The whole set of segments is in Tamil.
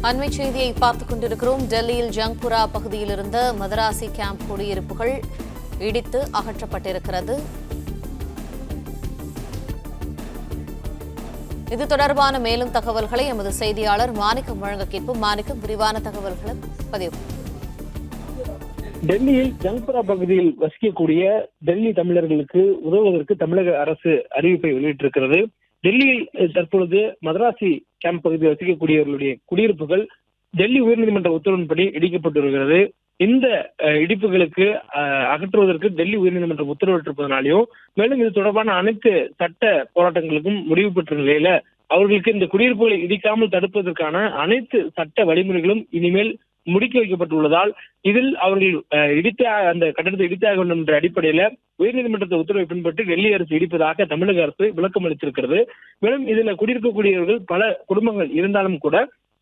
அண்மை செய்தியை பார்த்துக் கொண்டிருக்கிறோம். டெல்லியில் ஜங்புரா பகுதியில் இருந்த மதராசி கேம்ப் குடியிருப்புகள் இடித்து அகற்றப்பட்டிருக்கிறது. இது தொடர்பான மேலும் தகவல்களை எமது செய்தியாளர் மாணிக்கம் வழங்க கேட்போம். மாணிக்கம், விரிவான தகவல்களை பதிவு. டெல்லியில் ஜங்புரா பகுதியில் வசிக்கக்கூடிய டெல்லி தமிழர்களுக்கு உதவுவதற்கு தமிழக அரசு அறிவிப்பை வெளியிட்டிருக்கிறது. டெல்லியில் தற்பொழுது மதராசி கேம்ப் பகுதியில் வசிக்கக்கூடியவர்களுடைய குடியிருப்புகள் டெல்லி உயர்நீதிமன்ற உத்தரவின்படி இடிக்கப்பட்டு வருகிறது. இந்த இடிப்புகளுக்கு அகற்றுவதற்கு டெல்லி உயர்நீதிமன்றம் உத்தரவிட்டிருப்பதனாலையும், மேலும் இது தொடர்பான அனைத்து சட்ட போராட்டங்களுக்கும் முடிவு பெற்ற நிலையில அவர்களுக்கு இந்த குடியிருப்புகளை இடிக்காமல் தடுப்பதற்கான அனைத்து சட்ட வழிமுறைகளும் இனிமேல் முடிக்க வைக்கப்பட்டுள்ளதால், இதில் அவர்கள் அந்த கட்டடத்தை இடித்தாக வேண்டும் என்ற அடிப்படையில உயர்நீதிமன்றத்தை உத்தரவை பின்பற்றி டெல்லி அரசு இடிப்பதாக தமிழக அரசு விளக்கம் அளித்திருக்கிறது. மேலும் இதுல குடியிருக்கக்கூடியவர்கள் பல குடும்பங்கள் இருந்தாலும் கூட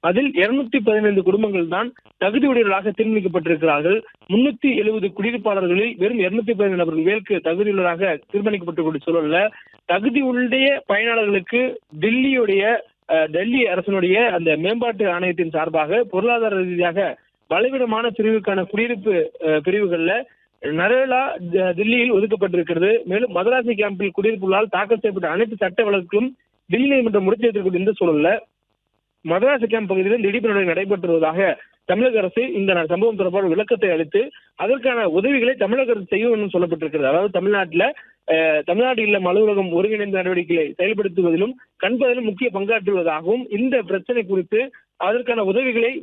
அதில் 215 குடும்பங்கள் தான் தகுதியுடையவர்களாக தீர்மானிக்கப்பட்டிருக்கிறார்கள். 370 குடியிருப்பாளர்களில் வெறும் 215 நபர்கள் வேலைக்கு தகுதியுள்ளவராக தீர்மானிக்கப்பட்டிருக்கூடிய சூழல்ல தகுதியுடைய பயனாளர்களுக்கு டெல்லி அரசினுடைய அந்த மேம்பாட்டு ஆணையத்தின் சார்பாக பொருளாதார ரீதியாக பலவீனமான பிரிவுக்கான குடியிருப்பு பிரிவுகள்ல நரேலா டெல்லியில் ஒதுக்கப்பட்டிருக்கிறது. மேலும் மதராசி கேம்பில் குடியிருப்புகளால் தாக்கல் செய்யப்பட்ட அனைத்து சட்ட வழக்குகளும் டெல்லி நீதிமன்றம் முடித்து வைத்திருக்கிறது. இந்த சூழல்ல மதராசி கேம்ப் பகுதியில் இடிப்பு நடவடிக்கை நடைபெற்று வருவதாக தமிழக அரசு இந்த சம்பவம் தொடர்பான விளக்கத்தை அளித்து அதற்கான உதவிகளை தமிழக அரசு செய்யும் என்று சொல்லப்பட்டிருக்கிறது. அதாவது தமிழ்நாடு இல்லம் அலுவலகம் ஒருங்கிணைந்த நடவடிக்கைகளை செயல்படுத்துவதிலும் கண்பதிலும் முக்கிய பங்காற்றுவதாகவும், இந்த பிரச்சனை குறித்து அதற்கான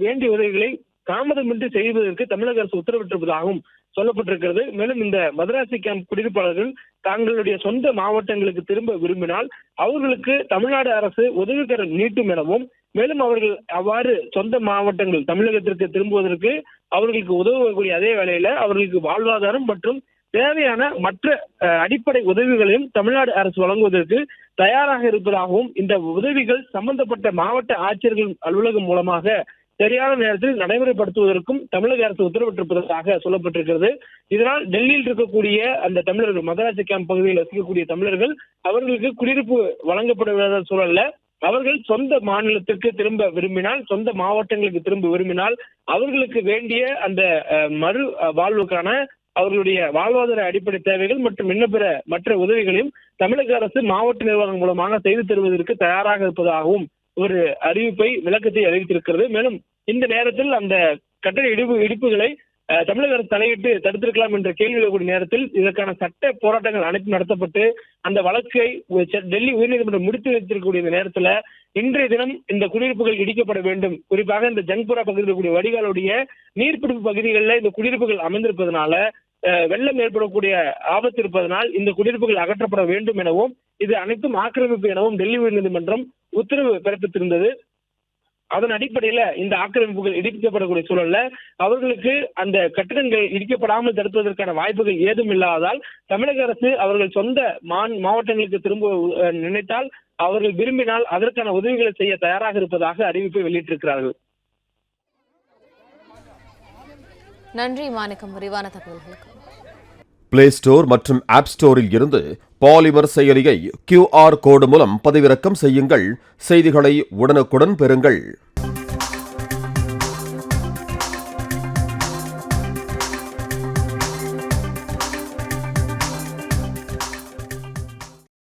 வேண்டிய உதவிகளை தாமதமின்றி செய்வதற்கு தமிழக அரசு உத்தரவிட்டிருப்பதாகவும் சொல்லப்பட்டிருக்கிறது. மேலும் இந்த மதராசி கேம்ப் குடியிருப்பாளர்கள் தங்களுடைய சொந்த மாவட்டங்களுக்கு திரும்ப விரும்பினால் அவர்களுக்கு தமிழ்நாடு அரசு உதவிக்கரம் நீட்டும் எனவும், மேலும் அவர்கள் அவ்வாறு சொந்த மாவட்டங்கள் தமிழகத்திற்கு திரும்புவதற்கு அவர்களுக்கு உதவக்கூடிய அதே வேளையில அவர்களுக்கு வாழ்வாதாரம் மற்றும் தேவையான மற்ற அடிப்படை உதவிகளையும் தமிழ்நாடு அரசு வழங்குவதற்கு தயாராக இருப்பதாகவும், இந்த உதவிகள் சம்பந்தப்பட்ட மாவட்ட ஆட்சியர்கள் அலுவலகம் மூலமாக சரியான நேரத்தில் நடைமுறைப்படுத்துவதற்கும் தமிழக அரசு உத்தரவிட்டிருப்பதாக சொல்லப்பட்டிருக்கிறது. இதனால் டெல்லியில் இருக்கக்கூடிய அந்த தமிழர்கள், மதராசி கேம்ப் பகுதியில் வசிக்கக்கூடிய தமிழர்கள், அவர்களுக்கு குடியிருப்பு வழங்கப்பட சூழல்ல அவர்கள் சொந்த மாநிலத்திற்கு திரும்ப விரும்பினால், சொந்த மாவட்டங்களுக்கு திரும்ப விரும்பினால் அவர்களுக்கு வேண்டிய அந்த மறு வாழ்வுக்கான அவர்களுடைய வாழ்வாதார அடிப்படை தேவைகள் மற்றும் இன்னபிற மற்ற உதவிகளையும் தமிழக அரசு மாவட்ட நிர்வாகம் மூலமாக செய்து தருவதற்கு தயாராக இருப்பதாகவும் ஒரு விளக்கத்தை அறிவித்திருக்கிறது. மேலும் இந்த நேரத்தில் அந்த கட்டட இடிப்புகளை தமிழக அரசு தலையிட்டு தடுத்திருக்கலாம் என்ற கேள்வி எழுக்கூடிய நேரத்தில் இதற்கான சட்ட போராட்டங்கள் அனைத்தும் நடத்தப்பட்டு அந்த வழக்கை டெல்லி உயர்நீதிமன்றம் முடித்து வைத்திருக்கக்கூடிய இந்த நேரத்துல இன்றைய தினம் இந்த குடியிருப்புகள் இடிக்கப்பட வேண்டும். குறிப்பாக இந்த ஜங்புரா பகுதியில் இருக்கக்கூடிய வடிகாலுடைய நீர்பிடிப்பு பகுதிகளில் இந்த குடியிருப்புகள் அமைந்திருப்பதனால வெள்ளம் ஏற்படக்கூடிய ஆபத்து இருப்பதனால் இந்த குடியிருப்புகள் அகற்றப்பட வேண்டும் எனவும், இது அனைத்தும் ஆக்கிரமிப்பு எனவும் டெல்லி உயர்நீதிமன்றம் உத்தரவு பிறப்பித்திருந்தது. அதன் அடிப்படையில இந்த ஆக்கிரமிப்புகள் இடிக்கப்படக்கூடிய சூழல்ல அவர்களுக்கு அந்த கட்டிடங்கள் இடிக்கப்படாமல் தடுப்பதற்கான வாய்ப்புகள் ஏதும் இல்லாததால் தமிழக அரசு அவர்கள் சொந்த மாவட்டங்களுக்கு திரும்ப நினைத்தால், அவர்கள் விரும்பினால் அதற்கான உதவிகளை செய்ய தயாராக இருப்பதாக அறிவிப்பை வெளியிட்டிருக்கிறார்கள். நன்றி மாணிக்கம், விரிவான தகவல்களுக்கு. பிளே ஸ்டோர் மற்றும் ஆப் ஸ்டோரில் இருந்து பாலிமர் செயலியை QR கோடு மூலம் பதிவிறக்கம் செய்யுங்கள். செய்திகளை உடனுக்குடன் பெறுங்கள்.